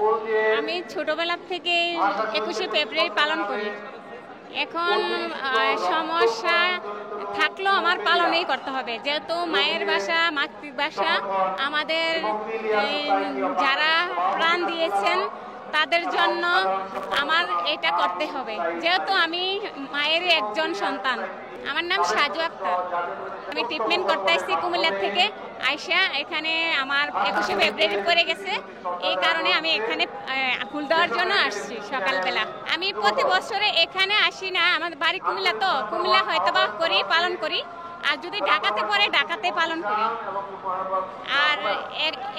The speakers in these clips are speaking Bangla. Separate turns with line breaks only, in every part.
আমি ছোটবেলা থেকে 21শে ফেব্রুয়ারি পালন করি। এখন সমস্যা থাকলেও আমার পালনই করতে হবে, যেহেতু মায়ের ভাষা, মাতৃভাষা। আমাদের যারা প্রাণ দিয়েছেন তাদের জন্য আমার এটা করতে হবে, যেহেতু আমি মায়ের একজন সন্তান। আমার নাম সাজু আক্তার। আমি ট্রিটমেন্ট করতে আসছি কুমিল্লা থেকে। আইসা এখানে আমার 21শে ফেব্রুয়ারি পড়ে গেছে, এই কারণে আমি এখানে ফুল দেওয়ার জন্য আসছি সকালবেলা। আমি প্রতি বছরে এখানে আসি না, আমাদের বাড়ি কুমিল্লা, তো কুমিল্লা হয়তো বা পালন করি, আর যদি ঢাকাতে পড়ে ঢাকাতে পালন করি। আর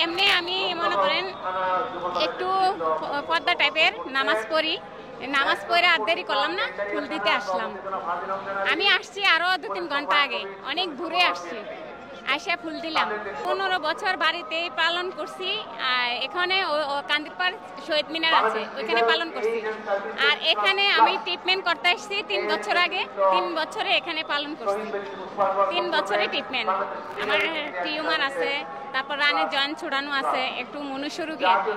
এমনি আমি মনে করেন একটু পর্দা টাইপের নামাজ পড়ি, নামাজ পড়ে আর দেরি করলাম না, ফুল দিতে আসলাম। আমি আসছি আরো 2-3 ঘন্টা আগে, অনেক দূরে আসছি, আসে ফুল দিলাম। 15 বছর বাড়িতেই পালন করছি। এখানে কান্দিরপাড় শহীদ মিনার আছে, ওইখানে পালন করছি। আর এখানে আমি ট্রিটমেন্ট করতে আসছি 3 বছর আগে, 3 বছরে এখানে পালন করছি। 3 বছরে ট্রিটমেন্ট। আমার টিউমার আছে, তারপর রানের জয়েন্ট ছড়ানো আছে, একটু মনুষ্য রোগী আছে।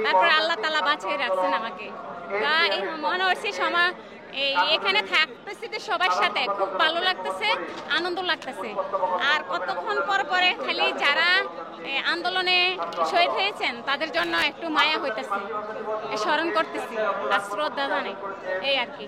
তারপর আল্লাহ তাআলা বাঁচিয়ে রাখছেন আমাকে। তা মনে হচ্ছে এখানে থাকতেছি তো সবার সাথে, খুব ভালো লাগতেছে, আনন্দ লাগতেছে। আর কতক্ষণ পর পরে খালি যারা আন্দোলনে শহীদ হয়েছেন তাদের জন্য একটু মায়া হইতেছে, স্মরণ করতেছি আর শ্রদ্ধা জানাই, এই আর কি।